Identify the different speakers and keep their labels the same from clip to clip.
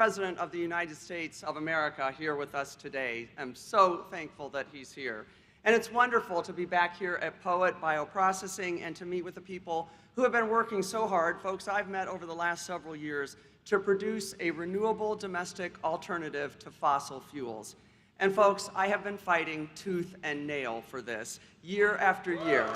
Speaker 1: President of the United States of America here with us today. I'm so thankful that he's here. And it's wonderful to be back here at Poet Bioprocessing and to meet with the people who have been working so hard, folks I've met over the last several years, to produce a renewable domestic alternative to fossil fuels. And folks, I have been fighting tooth and nail for this, year after year.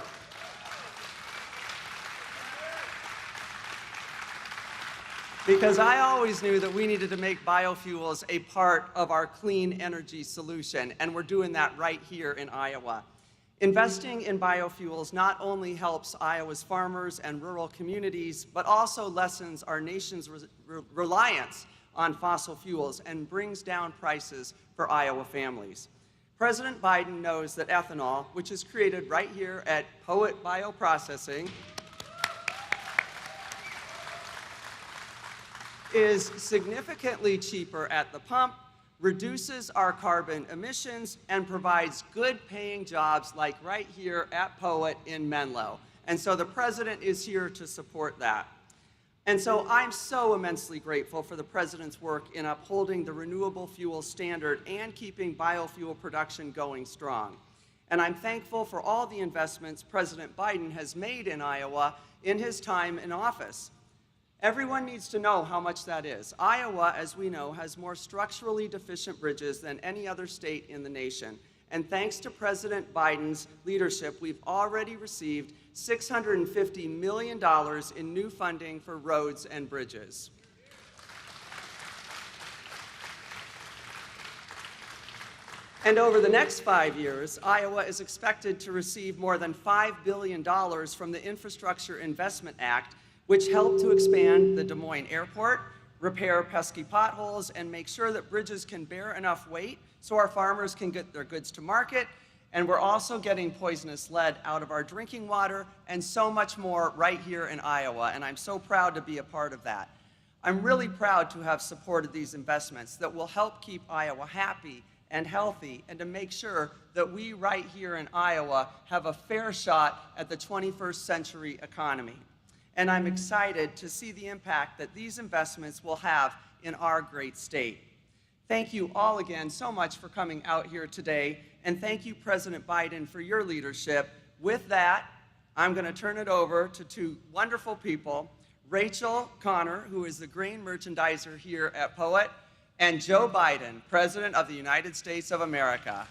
Speaker 1: Because I always knew that we needed to make biofuels a part of our clean energy solution, and we're doing that right here in Iowa. Investing in biofuels not only helps Iowa's farmers and rural communities, but also lessens our nation's reliance on fossil fuels and brings down prices for Iowa families. President Biden knows that ethanol, which is created right here at Poet Bioprocessing, is significantly cheaper at the pump, reduces our carbon emissions, and provides good-paying jobs like right here at Poet in Menlo. And so the President is here to support that. And so I'm so immensely grateful for the President's work in upholding the renewable fuel standard and keeping biofuel production going strong. And I'm thankful for all the investments President Biden has made in Iowa in his time in office. Everyone needs to know how much that is. Iowa, as we know, has more structurally deficient bridges than any other state in the nation. And thanks to President Biden's leadership, we've already received $650 million in new funding for roads and bridges. And over the next 5 years, Iowa is expected to receive more than $5 billion from the Infrastructure Investment Act, which helped to expand the Des Moines Airport, repair pesky potholes, and make sure that bridges can bear enough weight so our farmers can get their goods to market. And we're also getting poisonous lead out of our drinking water and so much more right here in Iowa, and I'm so proud to be a part of that. I'm really proud to have supported these investments that will help keep Iowa happy and healthy and to make sure that we right here in Iowa have a fair shot at the 21st century economy. And I'm excited to see the impact that these investments will have in our great state. Thank you all again so much for coming out here today, and thank you, President Biden, for your leadership. With that, I'm going to turn it over to two wonderful people, Rachel Connor, who is the grain merchandiser here at Poet, and Joe Biden, President of the United States of America.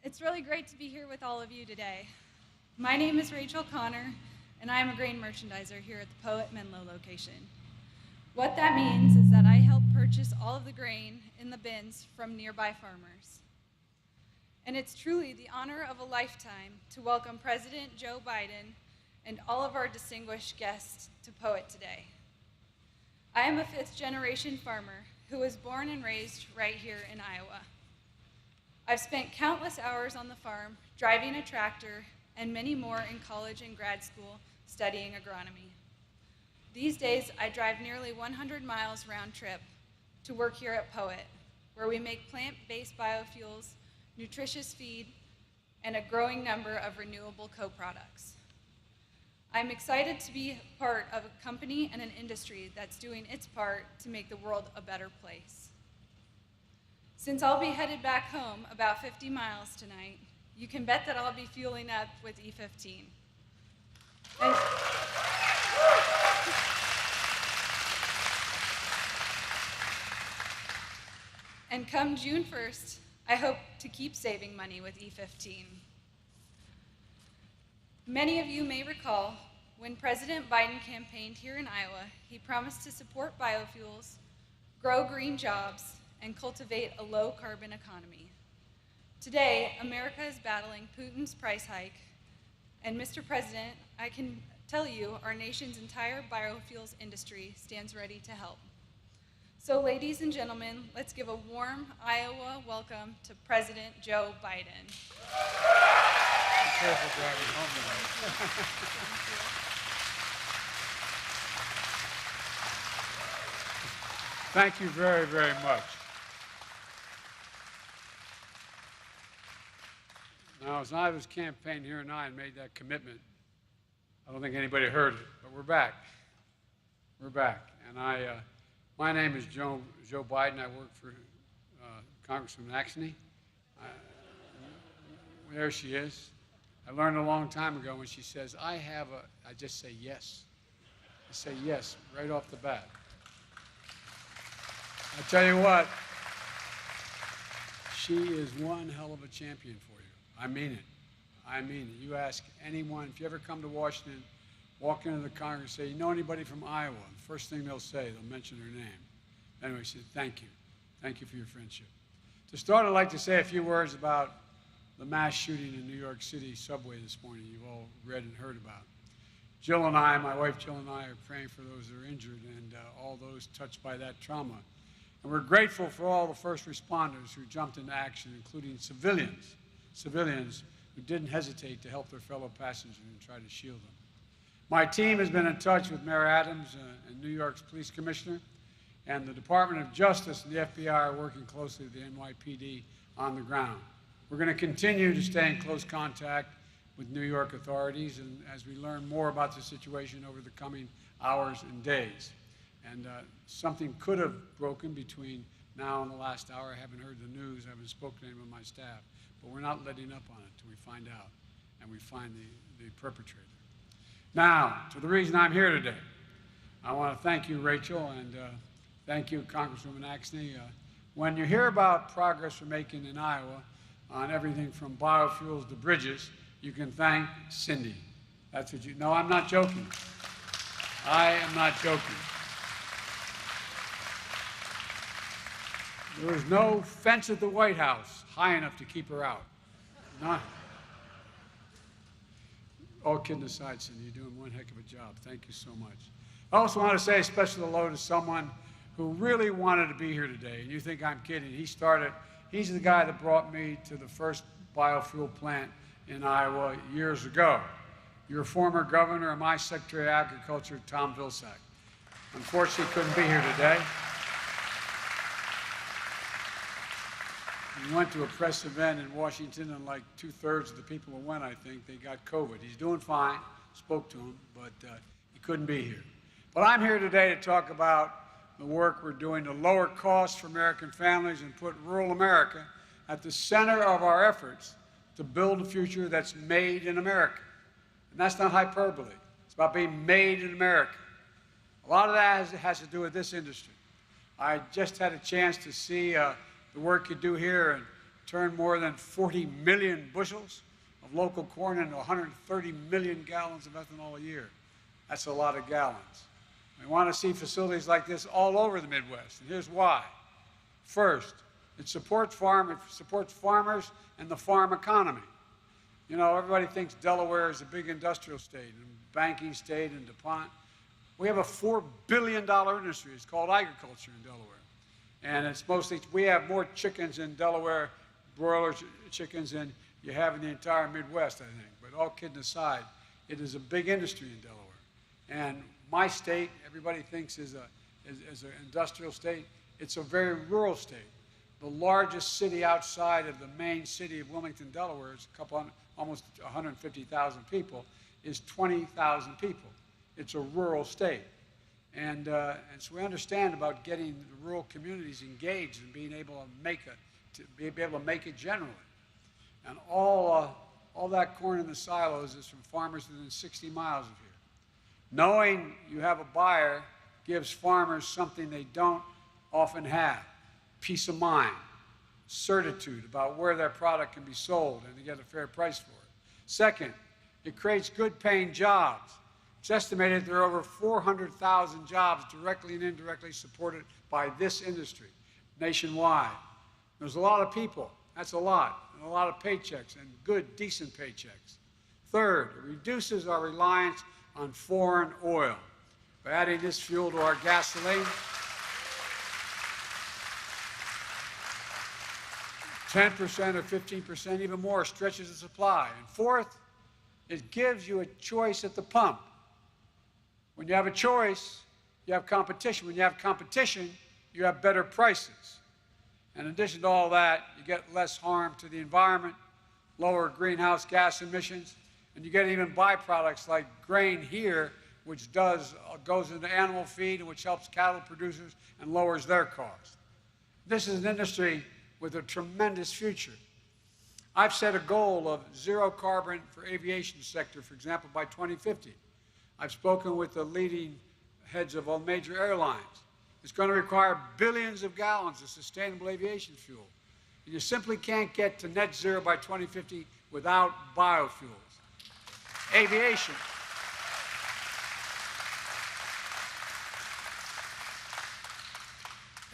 Speaker 2: It's really great to be here with all of you today. My name is Rachel Connor, and I am a grain merchandiser here at the Poet Menlo location. What that means is that I help purchase all of the grain in the bins from nearby farmers. And it's truly the honor of a lifetime to welcome President Joe Biden and all of our distinguished guests to Poet today. I am a fifth-generation farmer who was born and raised right here in Iowa. I've spent countless hours on the farm, driving a tractor, and many more in college and grad school studying agronomy. These days, I drive nearly 100 miles round trip to work here at Poet, where we make plant-based biofuels, nutritious feed, and a growing number of renewable co-products. I'm excited to be part of a company and an industry that's doing its part to make the world a better place. Since I'll be headed back home about 50 miles tonight, you can bet that I'll be fueling up with E15. And come June 1st, I hope to keep saving money with E15. Many of you may recall when President Biden campaigned here in Iowa, he promised to support biofuels, grow green jobs, and cultivate a low-carbon economy. Today, America is battling Putin's price hike, and Mr. President, I can tell you our nation's entire biofuels industry stands ready to help. So ladies and gentlemen, let's give a warm Iowa welcome to President Joe Biden.
Speaker 3: Thank you very, very much. Now, as I was campaigning here and I made that commitment, I don't think anybody heard it, but we're back. We're back. And my name is Joe Biden. I work for Congresswoman Axney. There she is. I learned a long time ago when she says, I just say yes. I say yes right off the bat. I tell you what, she is one hell of a champion for you. I mean it. I mean it. You ask anyone, if you ever come to Washington, walk into the Congress, say, you know anybody from Iowa? The first thing they'll say, they'll mention her name. Anyway, she said, thank you. Thank you for your friendship. To start, I'd like to say a few words about the mass shooting in New York City subway this morning you've all read and heard about. Jill and I, my wife Jill and I, are praying for those that are injured and all those touched by that trauma. And we're grateful for all the first responders who jumped into action, including civilians who didn't hesitate to help their fellow passengers and try to shield them. My team has been in touch with Mayor Adams and New York's police commissioner, and the Department of Justice and the FBI are working closely with the NYPD on the ground. We're going to continue to stay in close contact with New York authorities and as we learn more about the situation over the coming hours and days. And something could have broken between now and the last hour. I haven't heard the news. I haven't spoken to anyone of my staff. But we're not letting up on it until we find out and we find the perpetrator. Now, to the reason I'm here today, I want to thank you, Rachel, and thank you, Congresswoman Axney. When you hear about progress we're making in Iowa on everything from biofuels to bridges, you can thank Cindy. That's what you... No, I'm not joking. I am not joking. There was no fence at the White House high enough to keep her out. Not. All kidding aside, Cindy, you're doing one heck of a job. Thank you so much. I also want to say a special hello to someone who really wanted to be here today. And you think I'm kidding. He's the guy that brought me to the first biofuel plant in Iowa years ago. Your former governor and my Secretary of Agriculture, Tom Vilsack. Unfortunately, couldn't be here today. He went to a press event in Washington, and like 2/3 of the people who went, I think, they got COVID. He's doing fine, spoke to him, but he couldn't be here. But I'm here today to talk about the work we're doing to lower costs for American families and put rural America at the center of our efforts to build a future that's made in America. And that's not hyperbole. It's about being made in America. A lot of that has to do with this industry. I just had a chance to see the work you do here and turn more than 40 million bushels of local corn into 130 million gallons of ethanol a year. That's a lot of gallons. We want to see facilities like this all over the Midwest, and here's why. First, it supports farmers and the farm economy. You know, everybody thinks Delaware is a big industrial state and banking state and DuPont. We have a $4 billion industry. It's called agriculture in Delaware. And it's mostly, we have more chickens in Delaware, broiler chickens, than you have in the entire Midwest, I think. But all kidding aside, it is a big industry in Delaware. And my state, everybody thinks is an industrial state. It's a very rural state. The largest city outside of the main city of Wilmington, Delaware, is almost 150,000 people, is 20,000 people. It's a rural state. And so we understand about getting the rural communities engaged and being able to make it generally. And all that corn in the silos is from farmers within 60 miles of here. Knowing you have a buyer gives farmers something they don't often have: peace of mind, certitude about where their product can be sold and to get a fair price for it. Second, it creates good-paying jobs. It's estimated there are over 400,000 jobs directly and indirectly supported by this industry nationwide. There's a lot of people, That's a lot, and a lot of paychecks, and good, decent paychecks. Third, it reduces our reliance on foreign oil. By adding this fuel to our gasoline, 10% or 15%, even more, stretches the supply. And fourth, it gives you a choice at the pump. When you have a choice, you have competition. When you have competition, you have better prices. And in addition to all that, you get less harm to the environment, lower greenhouse gas emissions, and you get even byproducts like grain here, which goes into animal feed and which helps cattle producers and lowers their cost. This is an industry with a tremendous future. I've set a goal of zero carbon for aviation sector, for example, by 2050. I've spoken with the leading heads of all major airlines. It's going to require billions of gallons of sustainable aviation fuel. And you simply can't get to net zero by 2050 without biofuels. Aviation.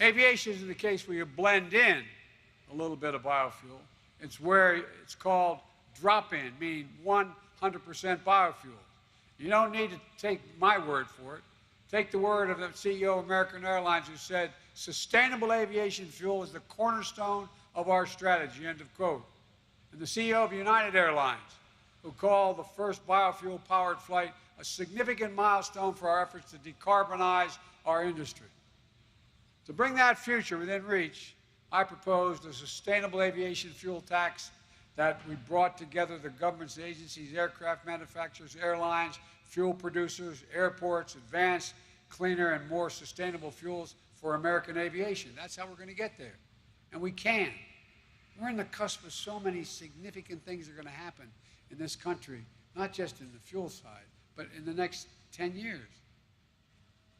Speaker 3: Aviation isn't the case where you blend in a little bit of biofuel. It's where it's called drop-in, meaning 100% biofuel. You don't need to take my word for it. Take the word of the CEO of American Airlines, who said, sustainable aviation fuel is the cornerstone of our strategy, end of quote. And the CEO of United Airlines, who called the first biofuel-powered flight a significant milestone for our efforts to decarbonize our industry. To bring that future within reach, I proposed a sustainable aviation fuel tax that we brought together the government's agencies, aircraft manufacturers, airlines, fuel producers, airports, advanced, cleaner, and more sustainable fuels for American aviation. That's how we're going to get there. And we can. We're in the cusp of so many significant things that are going to happen in this country, not just in the fuel side, but in the next 10 years.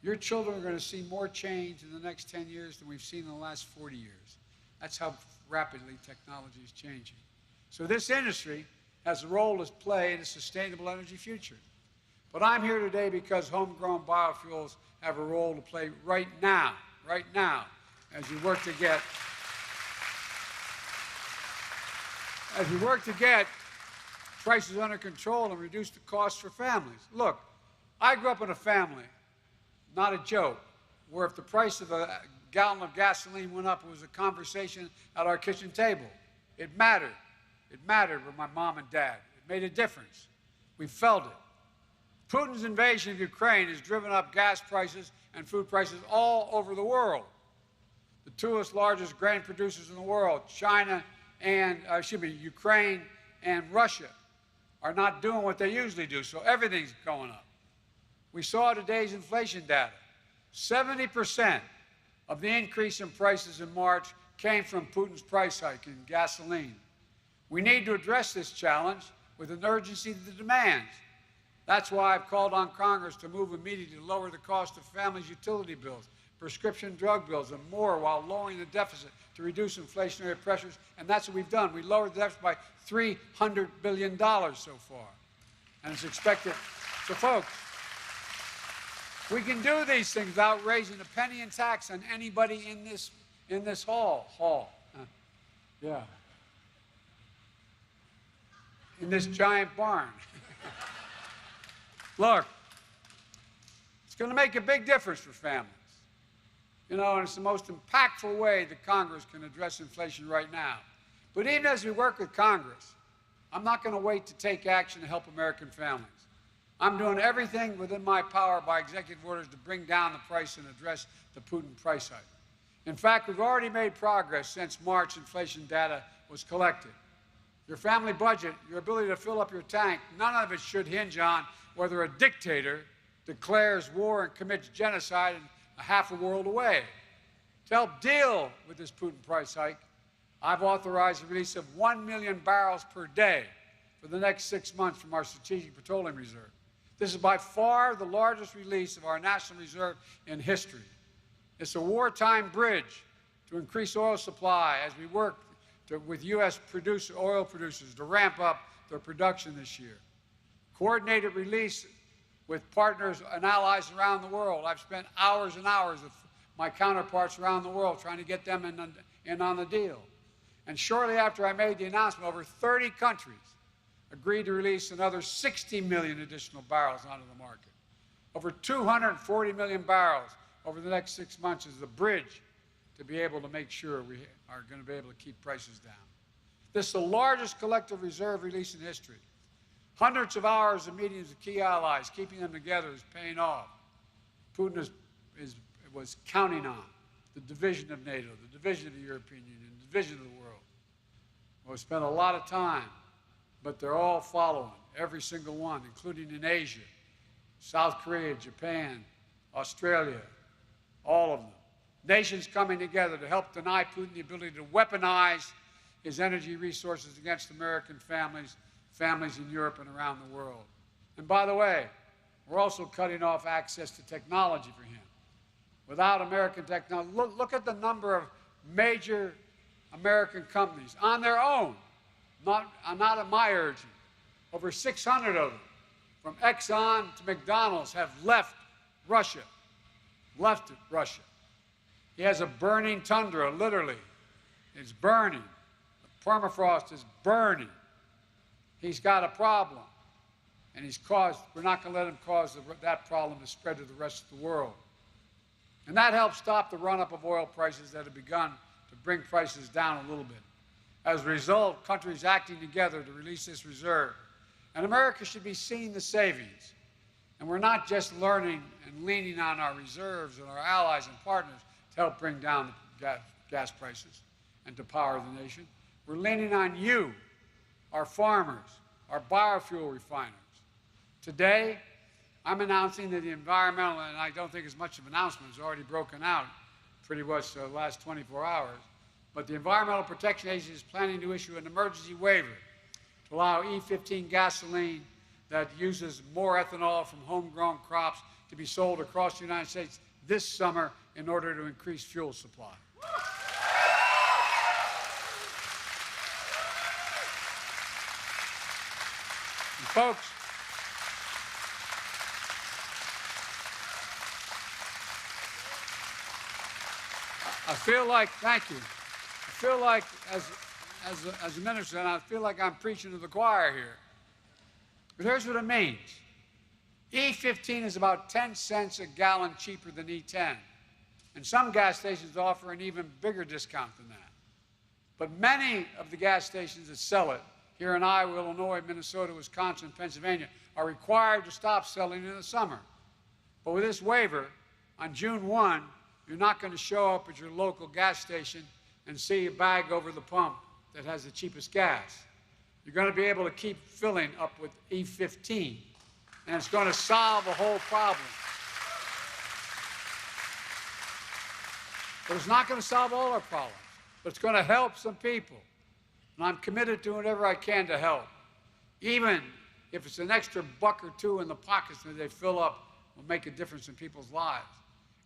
Speaker 3: Your children are going to see more change in the next 10 years than we've seen in the last 40 years. That's how rapidly technology is changing. So this industry has a role to play in a sustainable energy future. But I'm here today because homegrown biofuels have a role to play right now, as we work to get prices under control and reduce the costs for families. Look, I grew up in a family, not a joke, where if the price of a gallon of gasoline went up, it was a conversation at our kitchen table. It mattered. It mattered with my mom and dad. It made a difference. We felt it. Putin's invasion of Ukraine has driven up gas prices and food prices all over the world. The two largest grain producers in the world, Ukraine and Russia, are not doing what they usually do, so everything's going up. We saw today's inflation data. 70% of the increase in prices in March came from Putin's price hike in gasoline. We need to address this challenge with an urgency that demands. That's why I've called on Congress to move immediately to lower the cost of families' utility bills, prescription drug bills, and more, while lowering the deficit to reduce inflationary pressures. And that's what we've done. We lowered the deficit by $300 billion so far. And it's expected. So, folks, we can do these things without raising a penny in tax on anybody in this hall. In this giant barn. Look, it's going to make a big difference for families. You know, and it's the most impactful way that Congress can address inflation right now. But even as we work with Congress, I'm not going to wait to take action to help American families. I'm doing everything within my power by executive orders to bring down the price and address the Putin price hike. In fact, we've already made progress since March inflation data was collected. Your family budget, your ability to fill up your tank, none of it should hinge on whether a dictator declares war and commits genocide half a world away. To help deal with this Putin price hike, I've authorized the release of 1 million barrels per day for the next 6 months from our Strategic Petroleum Reserve. This is by far the largest release of our national reserve in history. It's a wartime bridge to increase oil supply as we work with U.S. oil producers to ramp up their production this year. Coordinated release with partners and allies around the world. I've spent hours and hours with my counterparts around the world trying to get them in on the deal. And shortly after I made the announcement, over 30 countries agreed to release another 60 million additional barrels onto the market. Over 240 million barrels over the next 6 months is the bridge to be able to make sure we are going to be able to keep prices down. This is the largest collective reserve release in history. Hundreds of hours of meetings with key allies, keeping them together, is paying off. Putin was counting on the division of NATO, the division of the European Union, the division of the world. We spent a lot of time, but they're all following, every single one, including in Asia, South Korea, Japan, Australia, all of them. Nations coming together to help deny Putin the ability to weaponize his energy resources against American families in Europe and around the world. And by the way, we're also cutting off access to technology for him. Without American technology, look at the number of major American companies on their own, not at my urging. Over 600 of them, from Exxon to McDonald's, have left Russia. He has a burning tundra, literally. It's burning. The permafrost is burning. He's got a problem. And we're not going to let him cause that problem to spread to the rest of the world. And that helps stop the run-up of oil prices that have begun to bring prices down a little bit. As a result, countries acting together to release this reserve. And America should be seeing the savings. And we're not just learning and leaning on our reserves and our allies and partners to help bring down the gas prices and to power the nation. We're leaning on you, our farmers, our biofuel refiners. Today, I'm announcing that the environmental, and I don't think as much of an announcement, it's already broken out pretty much the last 24 hours, but the Environmental Protection Agency is planning to issue an emergency waiver to allow E15 gasoline that uses more ethanol from homegrown crops to be sold across the United States this summer in order to increase fuel supply. And folks, I feel like, thank you. I feel like, as a minister, and I feel like I'm preaching to the choir here. But here's what it means. E15 is about 10 cents a gallon cheaper than E10. And some gas stations offer an even bigger discount than that. But many of the gas stations that sell it here in Iowa, Illinois, Minnesota, Wisconsin, Pennsylvania are required to stop selling in the summer. But with this waiver, on June 1, you're not going to show up at your local gas station and see a bag over the pump that has the cheapest gas. You're going to be able to keep filling up with E15, and it's going to solve a whole problem. But it's not going to solve all our problems, but it's going to help some people. And I'm committed to whatever I can to help. Even if it's an extra buck or two in the pockets that they fill up, will make a difference in people's lives.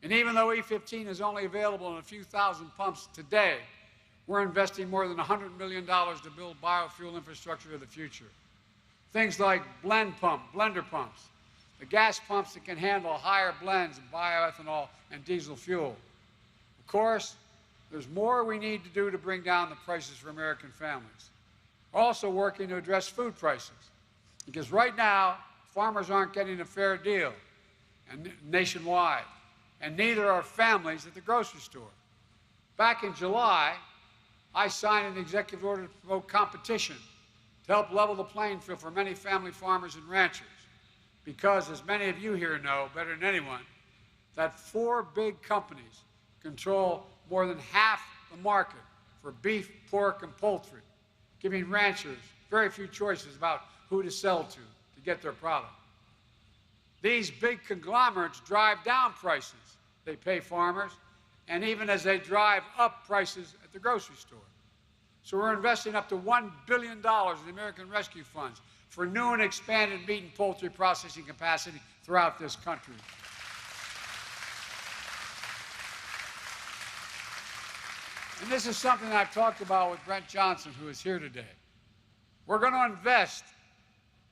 Speaker 3: And even though E15 is only available in a few thousand pumps today, we're investing more than $100 million to build biofuel infrastructure of the future. Things like blender pumps, the gas pumps that can handle higher blends of bioethanol and diesel fuel. Of course, there's more we need to do to bring down the prices for American families. We're also working to address food prices, because right now, farmers aren't getting a fair deal nationwide, and neither are families at the grocery store. Back in July, I signed an executive order to promote competition to help level the playing field for many family farmers and ranchers. Because, as many of you here know better than anyone, that 4 big companies control more than half the market for beef, pork, and poultry, giving ranchers very few choices about who to sell to get their product. These big conglomerates drive down prices they pay farmers, and even as they drive up prices at the grocery store. So we're investing up to $1 billion in the American Rescue Funds for new and expanded meat and poultry processing capacity throughout this country. And this is something I've talked about with Brent Johnson, who is here today. We're going to invest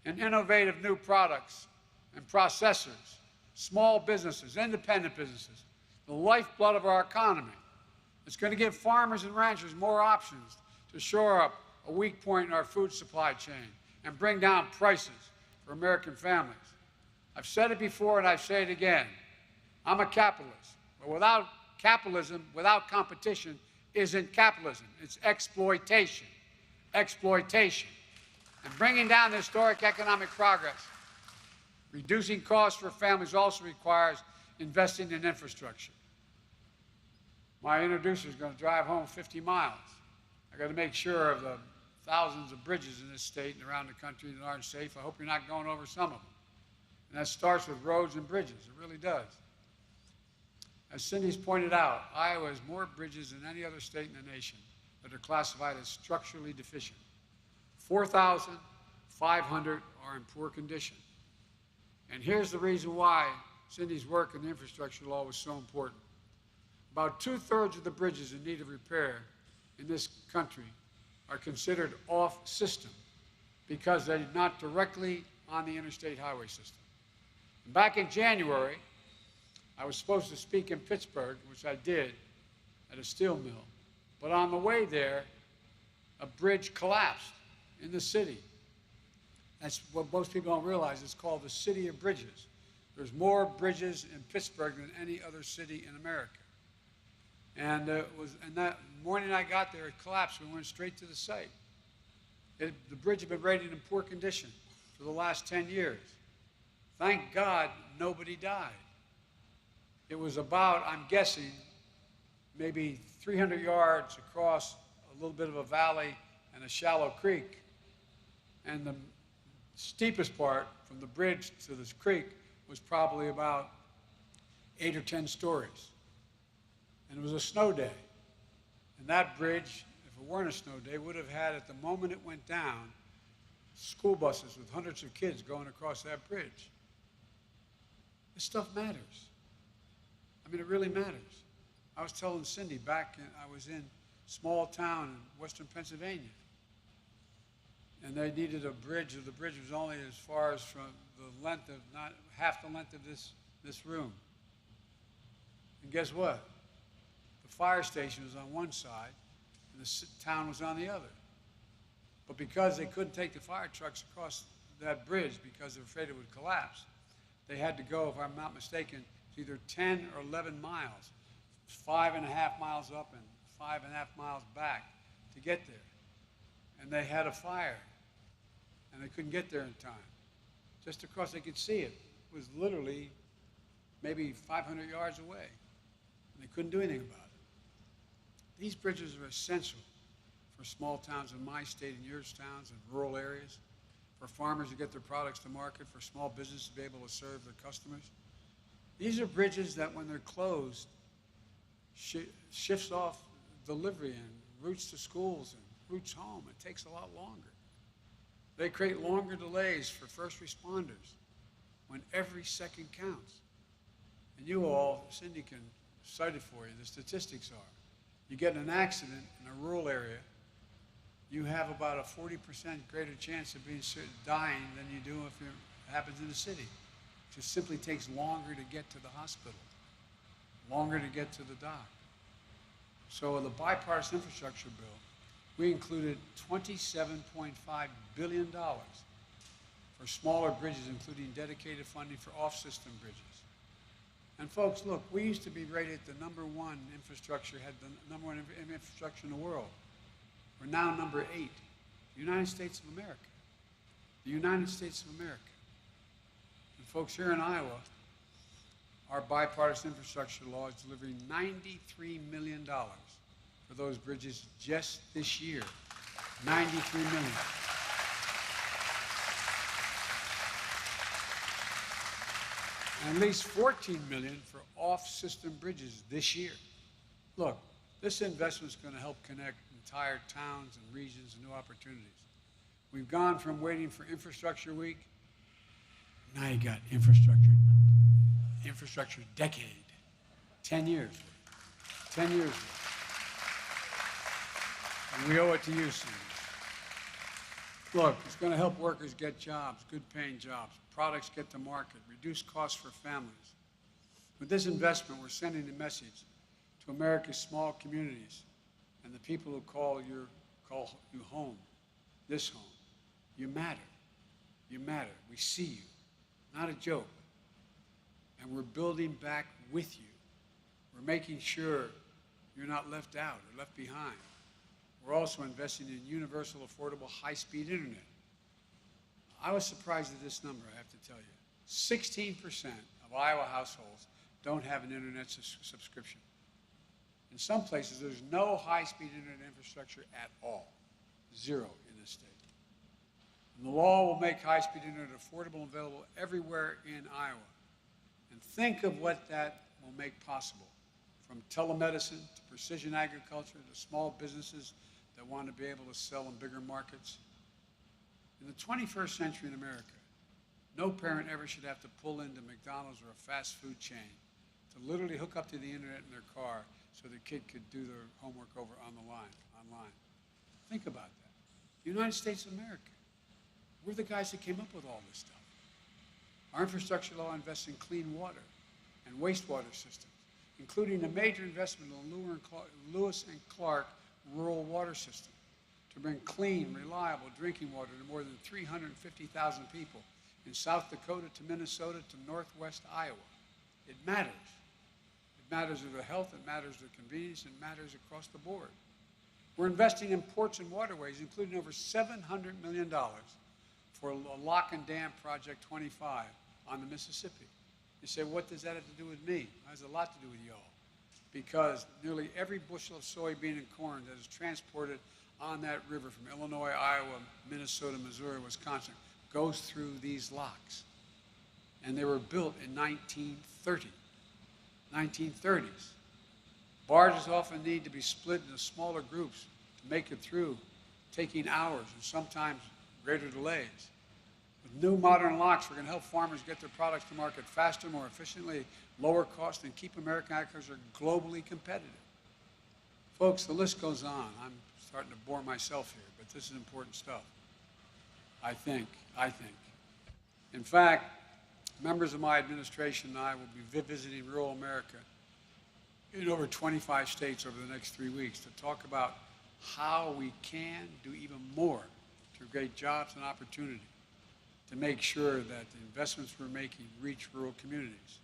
Speaker 3: in innovative new products and processors, small businesses, independent businesses, the lifeblood of our economy. It's going to give farmers and ranchers more options to shore up a weak point in our food supply chain and bring down prices for American families. I've said it before and I say it again. I'm a capitalist, but without capitalism, without competition, isn't capitalism. It's exploitation. Exploitation. And bringing down historic economic progress, reducing costs for families also requires investing in infrastructure. My introducer is going to drive home 50 miles. I got to make sure of the thousands of bridges in this state and around the country that aren't safe. I hope you're not going over some of them. And that starts with roads and bridges. It really does. As Cindy's pointed out, Iowa has more bridges than any other state in the nation that are classified as structurally deficient. 4,500 are in poor condition. And here's the reason why Cindy's work in the infrastructure law was so important. About 2/3 of the bridges in need of repair in this country are considered off-system because they're not directly on the interstate highway system. Back in January, I was supposed to speak in Pittsburgh, which I did, at a steel mill. But on the way there, a bridge collapsed in the city. That's what most people don't realize. It's called the City of Bridges. There's more bridges in Pittsburgh than any other city in America. And that morning I got there, it collapsed. We went straight to the site. The bridge had been rated in poor condition for the last 10 years. Thank God nobody died. It was about, I'm guessing, maybe 300 yards across a little bit of a valley and a shallow creek. And the steepest part from the bridge to this creek was probably about 8 or 10 stories. And it was a snow day. And that bridge, if it weren't a snow day, would have had, at the moment it went down, school buses with hundreds of kids going across that bridge. This stuff matters. I mean, it really matters. I was telling Cindy I was in a small town in western Pennsylvania. And they needed a bridge. The bridge was only as far as from the length of, not half the length of this room. And guess what? The fire station was on one side and the town was on the other. But because they couldn't take the fire trucks across that bridge because they were afraid it would collapse, they had to go, if I'm not mistaken, to either 10 or 11 miles, 5.5 miles up and 5.5 miles back to get there. And they had a fire, and they couldn't get there in time. Just across, they could see it. It was literally maybe 500 yards away, and they couldn't do anything about it. These bridges are essential for small towns in my state and yours towns and rural areas, for farmers to get their products to market, for small businesses to be able to serve their customers. These are bridges that, when they're closed, shifts off delivery and routes to schools and routes home. It takes a lot longer. They create longer delays for first responders when every second counts. And you all, Cindy can cite it for you, the statistics are, you get in an accident in a rural area, you have about a 40% greater chance of dying than you do if it happens in the city. It just simply takes longer to get to the hospital, longer to get to the dock. So in the bipartisan infrastructure bill, we included $27.5 billion for smaller bridges, including dedicated funding for off-system bridges. And folks, look, we used to be rated the #1 infrastructure, had the #1 infrastructure in the world. We're now #8, the United States of America. The United States of America. And folks, here in Iowa, our bipartisan infrastructure law is delivering $93 million for those bridges just this year. $93 million. And at least $14 million for off-system bridges this year. Look, this investment is going to help connect entire towns and regions and new opportunities. We've gone from waiting for Infrastructure Week, now you got infrastructure decade. 10 years. 10 years. And we owe it to you, Cindy. Look, it's going to help workers get jobs, good paying jobs, products get to market, reduce costs for families. With this investment, we're sending a message to America's small communities and the people who call your call you home, this home. You matter. You matter. We see you. Not a joke. And we're building back with you. We're making sure you're not left out or left behind. We're also investing in universal, affordable, high-speed internet. I was surprised at this number, I have to tell you. 16% of Iowa households don't have an internet subscription. In some places, there's no high-speed internet infrastructure at all. Zero in this state. And the law will make high-speed internet affordable and available everywhere in Iowa. And think of what that will make possible, from telemedicine to precision agriculture to small businesses that want to be able to sell in bigger markets. In the 21st century in America, no parent ever should have to pull into McDonald's or a fast food chain to literally hook up to the internet in their car so the kid could do their homework over online. Think about that. The United States of America. We're the guys that came up with all this stuff. Our infrastructure law invests in clean water and wastewater systems, including a major investment in Lewis and Clark rural water system to bring clean, reliable drinking water to more than 350,000 people in South Dakota to Minnesota to northwest Iowa. It matters. It matters to the health, it matters to convenience, it matters across the board. We're investing in ports and waterways, including over $700 million for a lock and dam project 25 on the Mississippi. You say, what does that have to do with me? It has a lot to do with y'all. Because nearly every bushel of soybean and corn that is transported on that river from Illinois, Iowa, Minnesota, Missouri, Wisconsin, goes through these locks. And they were built in 1930s. Barges often need to be split into smaller groups to make it through, taking hours and sometimes greater delays. With new modern locks, we're going to help farmers get their products to market faster, more efficiently, lower cost, and keep American agriculture globally competitive. Folks, the list goes on. I'm starting to bore myself here, but this is important stuff. I think. In fact, members of my administration and I will be visiting rural America in over 25 states over the next 3 weeks to talk about how we can do even more to create jobs and opportunity, to make sure that the investments we're making reach rural communities,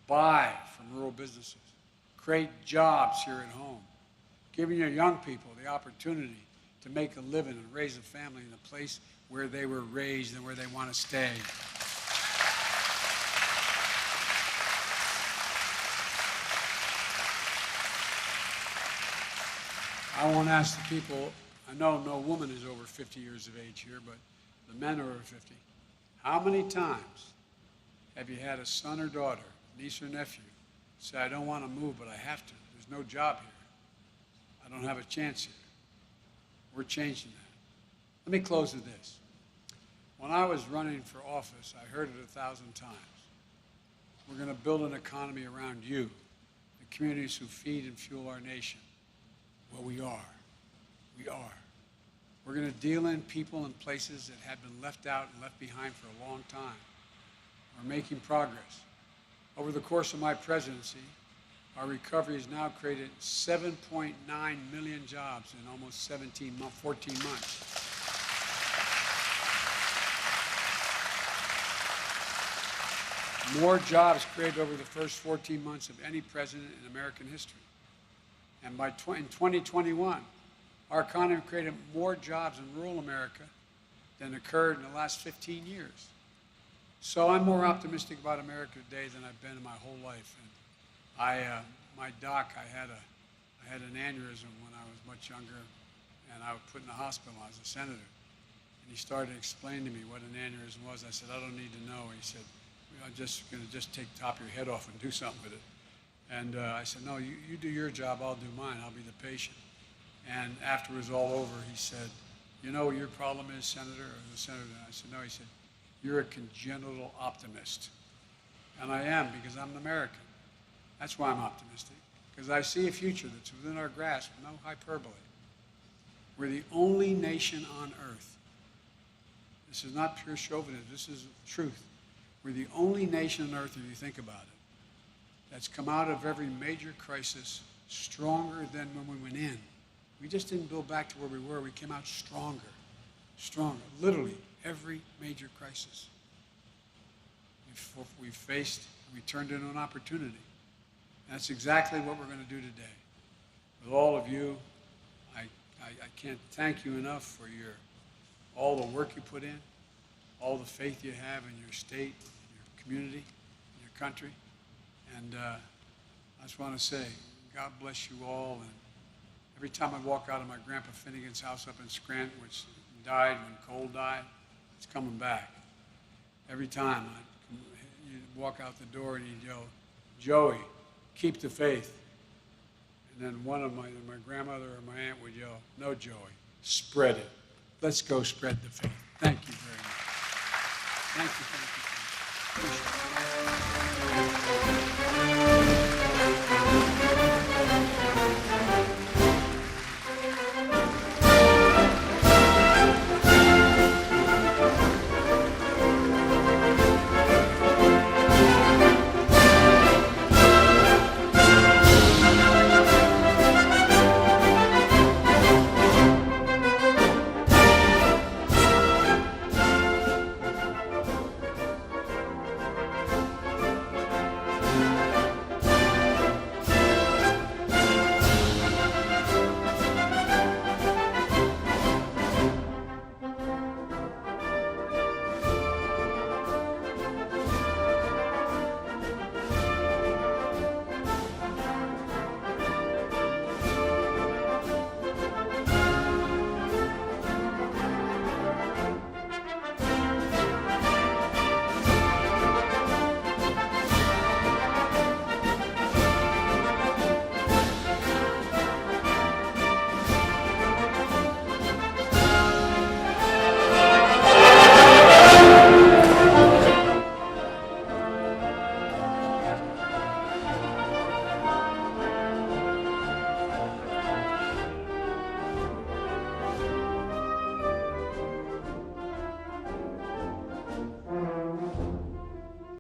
Speaker 3: buy from rural businesses, create jobs here at home, giving your young people the opportunity to make a living and raise a family in a place where they were raised and where they want to stay. I won't ask the people, I know no woman is over 50 years of age here, but the men are over 50. How many times have you had a son or daughter, niece or nephew, say, I don't want to move, but I have to. There's no job here. I don't have a chance here. We're changing that. Let me close with this. When I was running for office, I heard it 1,000 times. We're going to build an economy around you, the communities who feed and fuel our nation. Well, we are. We are. We're going to deal in people and places that have been left out and left behind for a long time. We're making progress. Over the course of my presidency, our recovery has now created 7.9 million jobs in almost 14 months. More jobs created over the first 14 months of any president in American history. And in 2021, our economy created more jobs in rural America than occurred in the last 15 years. So I'm more optimistic about America today than I've been in my whole life. And my doc, I had an aneurysm when I was much younger, and I was put in the hospital. I was a senator. And he started explaining to me what an aneurysm was. I said, I don't need to know. He said, I'm just going to take the top of your head off and do something with it. And I said, no, you do your job, I'll do mine. I'll be the patient. And after it was all over, he said, you know what your problem is, Senator? Or the senator? I said, no. He said, you're a congenital optimist. And I am, because I'm an American. That's why I'm optimistic, because I see a future that's within our grasp, no hyperbole. We're the only nation on earth. This is not pure chauvinism, this is truth. We're the only nation on earth, if you think about it, that's come out of every major crisis stronger than when we went in. We just didn't build back to where we were. We came out stronger, stronger. Literally, every major crisis we faced, we turned into an opportunity. And that's exactly what we're going to do today. With all of you, I can't thank you enough for all the work you put in, all the faith you have in your state, in your community, in your country. And I just want to say, God bless you all. And every time I walk out of my Grandpa Finnegan's house up in Scranton, which died when Cole died, it's coming back. Every time you'd walk out the door and he'd yell, "Joey, keep the faith." And then one of my grandmother or my aunt would yell, "No, Joey, spread it. Let's go spread the faith." Thank you very much. Thank you. Appreciate it.